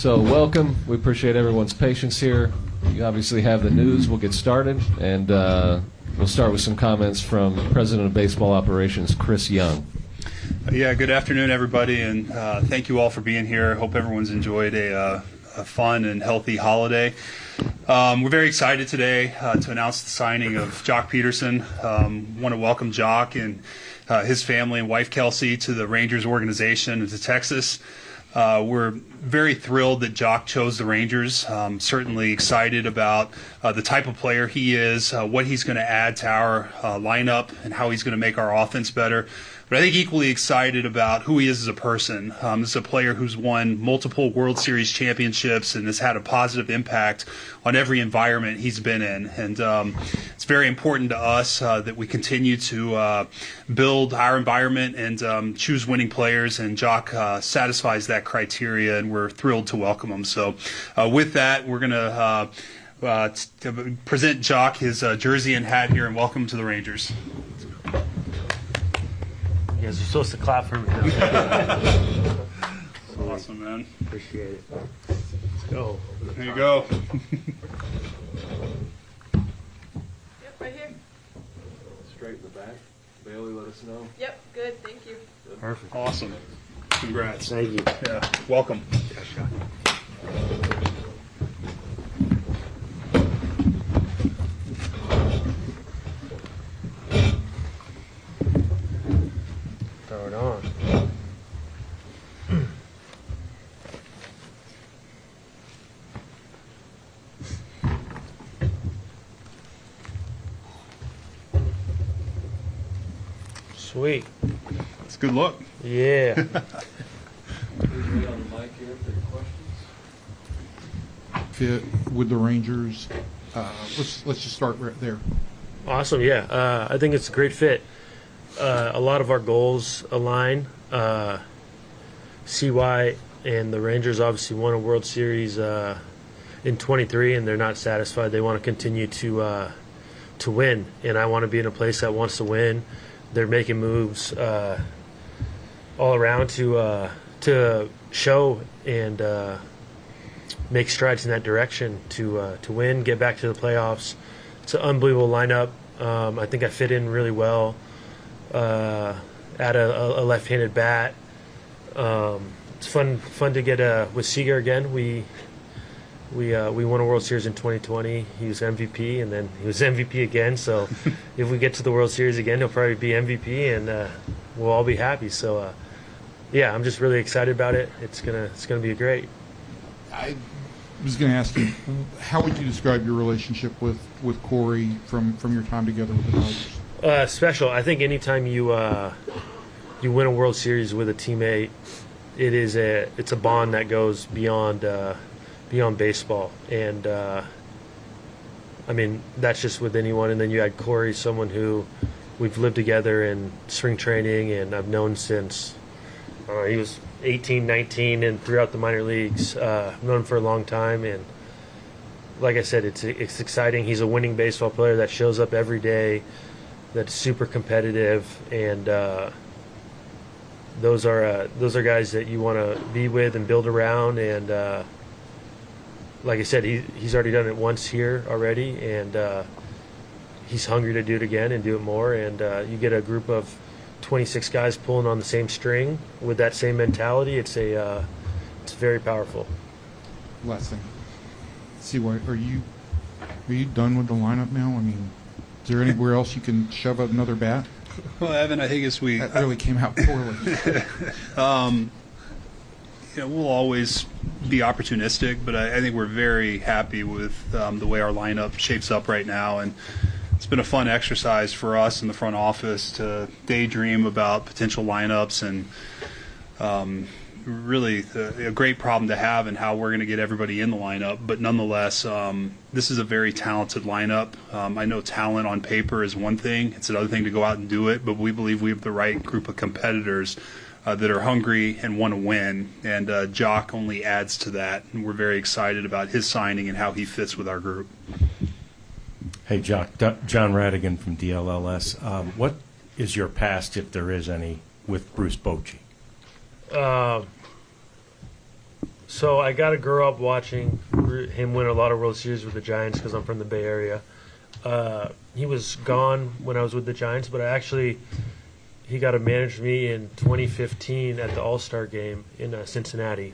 So welcome. We appreciate everyone's patience here. You obviously have the news. We'll get started, and we'll start with some comments from President of Baseball Operations, Chris Young. Yeah, good afternoon, everybody, and thank you all for being here. Hope everyone's enjoyed a fun and healthy holiday. We're very excited today to announce the signing of Joc Pederson. Want to welcome Joc and his family and wife Kelsey to the Rangers organization and to Texas. We're very thrilled that Joc chose the Rangers. Certainly excited about the type of player he is, what he's going to add to our lineup, and how he's going to make our offense better. But I think equally excited about who he is as a person. This is a player who's won multiple World Series championships and has had a positive impact on every environment he's been in. And it's very important to us that we continue to build our environment and choose winning players. And Joc satisfies that criteria, and we're thrilled to welcome him. So with that, we're going to present Joc his jersey and hat here and welcome him to the Rangers. You guys are supposed to clap for me. Awesome, man. Appreciate it. Let's go. There you go. Yep, right here. Straight in the back. Bailey, let us know. Yep, good, thank you. Perfect. Awesome. Congrats. Thank you. Yeah, welcome. Throw it on. Sweet. It's a good look. Yeah. Please wait on the mic here for your questions. Fit with the Rangers. Let's just start right there. Awesome. Yeah. I think it's a great fit. A lot of our goals align. CY and the Rangers obviously won a World Series in 23, and they're not satisfied. They want to continue to win, and I want to be in a place that wants to win. They're making moves all around to show and make strides in that direction to win, get back to the playoffs. It's an unbelievable lineup. I think I fit in really well. At a left-handed bat. It's fun to get with Seager again. We won a World Series in 2020. He was MVP, and then he was MVP again. So if we get to the World Series again, he'll probably be MVP, and we'll all be happy. So yeah, I'm just really excited about it. It's gonna be great. I was going to ask you, how would you describe your relationship with Corey from your time together with the Dodgers? Special. I think anytime you win a World Series with a teammate, it's a bond that goes beyond baseball, and I mean that's just with anyone. And then you had Corey, someone who we've lived together in spring training, and I've known since he was 18, 19, and throughout the minor leagues. I've known him for a long time, and like I said, it's exciting. He's a winning baseball player that shows up every day, that's super competitive, and those are guys that you want to be with and build around. And like I said, he's already done it once here already, and he's hungry to do it again and do it more. And you get a group of 26 guys pulling on the same string with that same mentality. It's very powerful. Last thing. See, are you done with the lineup now? I mean, is there anywhere else you can shove another bat? Well, Evan, I think that really came out poorly. We'll always be opportunistic, but I think we're very happy with the way our lineup shapes up right now, and it's been a fun exercise for us in the front office to daydream about potential lineups, and really a great problem to have and how we're going to get everybody in the lineup. But nonetheless, this is a very talented lineup. I know talent on paper is one thing. It's another thing to go out and do it, but we believe we have the right group of competitors that are hungry and want to win, and Joc only adds to that, and we're very excited about his signing and how he fits with our group. Hey, Joc, John Radigan from DLLS. What is your past, if there is any, with Bruce Bochy? So I got to grow up watching him win a lot of World Series with the Giants because I'm from the Bay Area. He was gone when I was with the Giants, but he got to manage me in 2015 at the All-Star game in Cincinnati.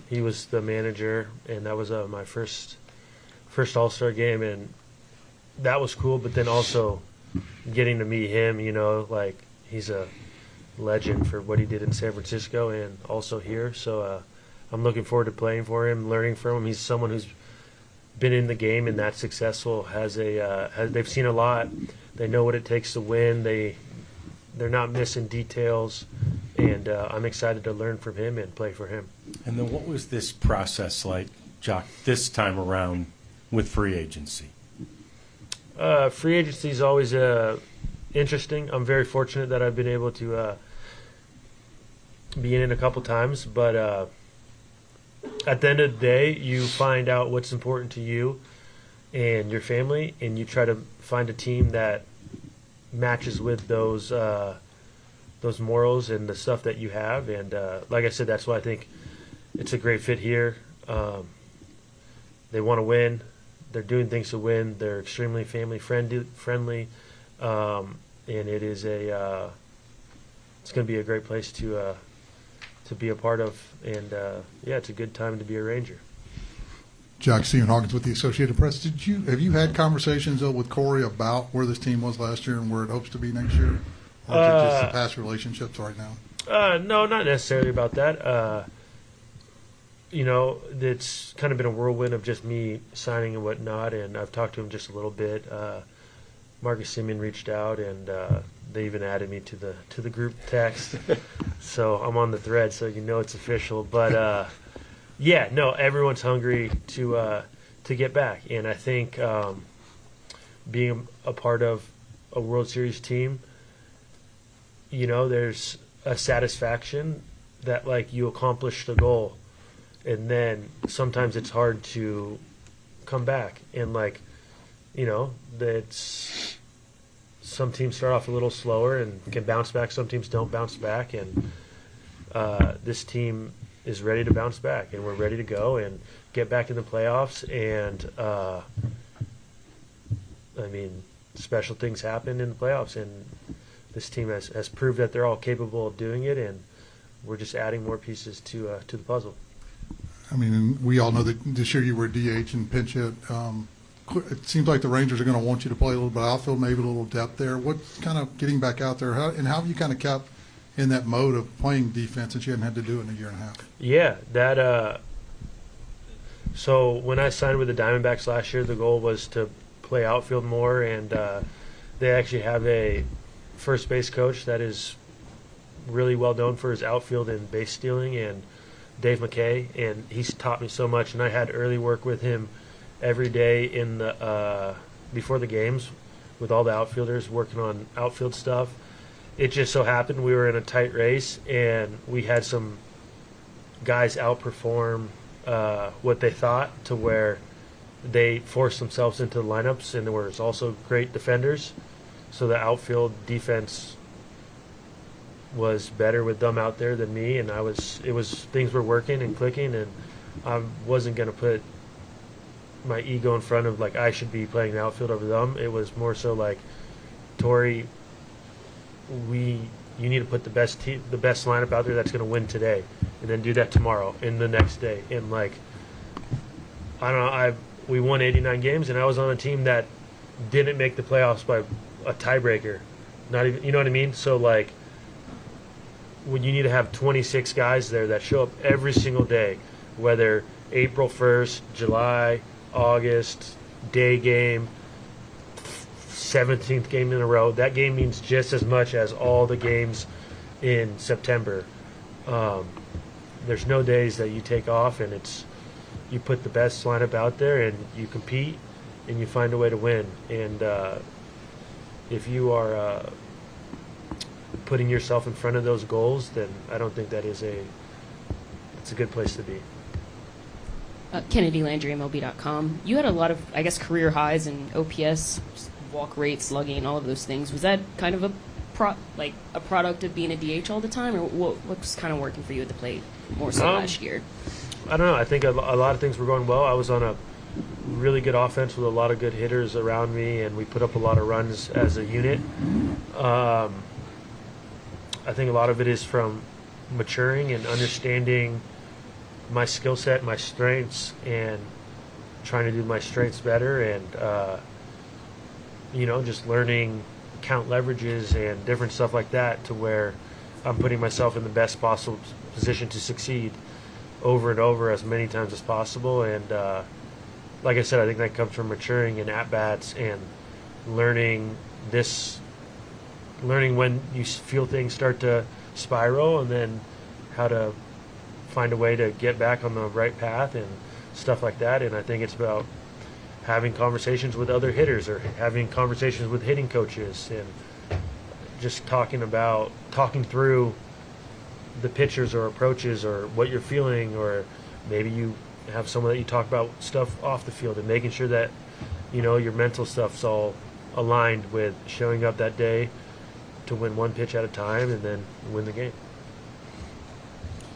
He was the manager, and that was my first All-Star game, and that was cool. But then also getting to meet him, like he's a legend for what he did in San Francisco and also here. So I'm looking forward to playing for him, learning from him. He's someone who's been in the game and that successful. They've seen a lot. They know what it takes to win. They're not missing details, and I'm excited to learn from him and play for him. And then what was this process like, Joc, this time around with free agency? Free agency is always interesting. I'm very fortunate that I've been able to be in it a couple times, but at the end of the day, you find out what's important to you and your family, and you try to find a team that matches with those morals and the stuff that you have. And like I said, that's why I think it's a great fit here. They want to win. They're doing things to win. They're extremely family friendly, and it is it's going to be a great place to be a part of. And it's a good time to be a Ranger. Joc, Stephen Hawkins with the Associated Press. Have you had conversations with Corey about where this team was last year and where it hopes to be next year, or is it just the past relationships right now? No, not necessarily about that. It's kind of been a whirlwind of just me signing and whatnot, and I've talked to him just a little bit. Marcus Simeon reached out, and they even added me to the group text, so I'm on the thread, so it's official. But everyone's hungry to get back, and I think being a part of a World Series team, there's a satisfaction that like you accomplished a goal. And then sometimes it's hard to come back. And that's some teams start off a little slower and can bounce back. Some teams don't bounce back. And this team is ready to bounce back. And we're ready to go and get back in the playoffs. And, special things happen in the playoffs. And this team has proved that they're all capable of doing it. And we're just adding more pieces to the puzzle. We all know that this year you were DH and pinch hit. It seems like the Rangers are going to want you to play a little bit outfield, maybe a little depth there. What kind of getting back out there, how have you kind of kept in that mode of playing defense since you hadn't had to do it in a year and a half? Yeah, that. So when I signed with the Diamondbacks last year, the goal was to play outfield more, and they actually have a first base coach that is really well known for his outfield and base stealing, and Dave McKay, and he's taught me so much. And I had early work with him every day in the before the games with all the outfielders working on outfield stuff. It just so happened we were in a tight race, and we had some guys outperform what they thought to where they forced themselves into the lineups, and there was also great defenders. So the outfield defense was better with them out there than me, and things were working and clicking, and I wasn't going to put my ego in front of like I should be playing the outfield over them. It was more so like, Torrey, you need to put the best lineup out there that's going to win today, and then do that tomorrow and the next day. And like, I don't know, we won 89 games, and I was on a team that didn't make the playoffs by a tiebreaker. Not even, you know what I mean? So like, when you need to have 26 guys there that show up every single day, whether April 1st, July, August, day game, 17th game in a row, that game means just as much as all the games in September. There's no days that you take off, and you put the best lineup out there, and you compete, and you find a way to win. And if you are putting yourself in front of those goals, then I don't think it's a good place to be. Kennedy Landry, MLB.com. You had a lot of, I guess, career highs in OPS, walk rate, slugging, all of those things. Was that kind of a product of being a DH all the time, or what was kind of working for you at the plate more so last year? I don't know. I think a lot of things were going well. I was on a really good offense with a lot of good hitters around me, and we put up a lot of runs as a unit. I think a lot of it is from maturing and understanding my skill set, my strengths, and trying to do my strengths better, and just learning count leverages and different stuff like that, to where I'm putting myself in the best possible position to succeed over and over as many times as possible. And like I said, I think that comes from maturing in at bats and learning when you feel things start to spiral, and then how to find a way to get back on the right path and stuff like that. And I think it's about having conversations with other hitters, or having conversations with hitting coaches, and just talking through the pitches or approaches or what you're feeling, or maybe you have someone that you talk about stuff off the field, and making sure that your mental stuff's all aligned with showing up that day to win one pitch at a time and then win the game.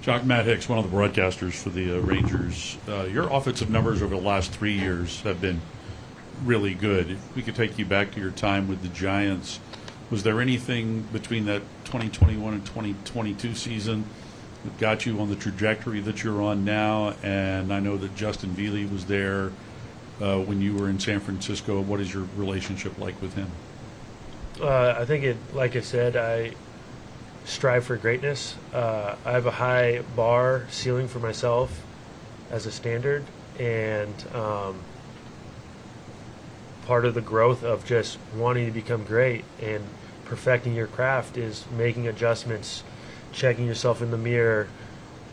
Joc, Matt Hicks, one of the broadcasters for the Rangers. Your offensive numbers over the last 3 years have been really good. If we could take you back to your time with the Giants, was there anything between that 2021 and 2022 season that got you on the trajectory that you're on now? And I know that Justin Veely was there when you were in San Francisco. What is your relationship like with him? I think like I said, I strive for greatness. I have a high bar ceiling for myself as a standard, and part of the growth of just wanting to become great and perfecting your craft is making adjustments, checking yourself in the mirror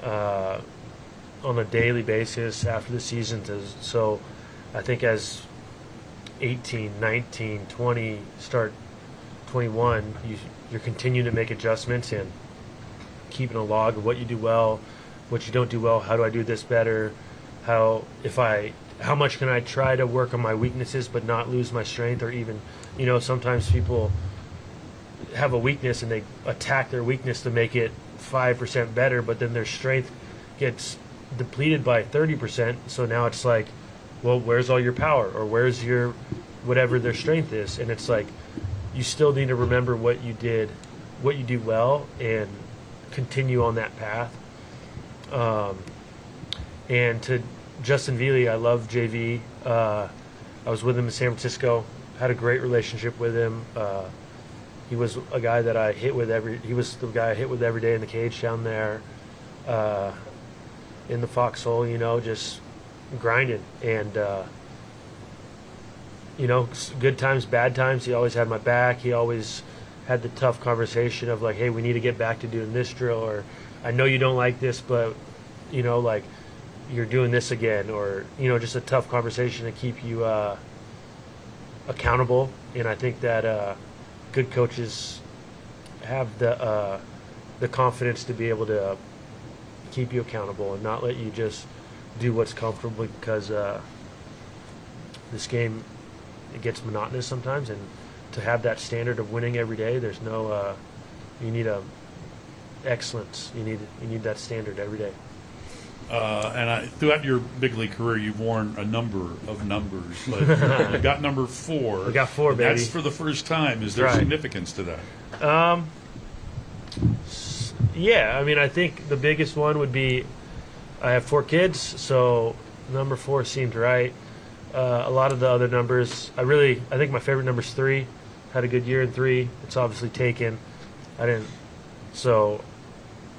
on a daily basis after the season. So I think as 18, 19, 20, start 21, you're continuing to make adjustments and keeping a log of what you do well, what you don't do well, how do I do this better, how much can I try to work on my weaknesses but not lose my strength, or even, sometimes people have a weakness and they attack their weakness to make it 5% better, but then their strength gets depleted by 30%. So now it's like, well, where's all your power, or where's your whatever their strength is? And it's like, you still need to remember what you do well, and continue on that path. And to Justin Veely, I love JV. I was with him in San Francisco, had a great relationship with him. He was a guy that I hit with every day in the cage down there, in the foxhole, just grinding. And good times, bad times, he always had my back. He always had the tough conversation of like, hey, we need to get back to doing this drill, or I know you don't like this, but like, you're doing this again, or just a tough conversation to keep you accountable. And I think that good coaches have the confidence to be able to keep you accountable and not let you just do what's comfortable, because this game, it gets monotonous sometimes, and to have that standard of winning every day, there's no you need excellence. You need that standard every day. Throughout your big league career, you've worn a number of numbers, but you got number 4. We got 4, baby. That's for the first time. Is there Right. significance to that? Yeah, I mean, I think the biggest one would be I have 4 kids, so number 4 seemed right. A lot of the other numbers, I think my favorite number is 3. Had a good year in 3. It's obviously taken. So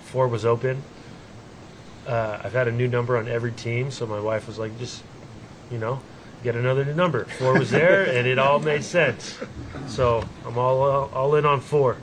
4 was open. I've had a new number on every team, so my wife was like, just, get another new number. 4 was there, and it all made sense. So I'm all in on 4.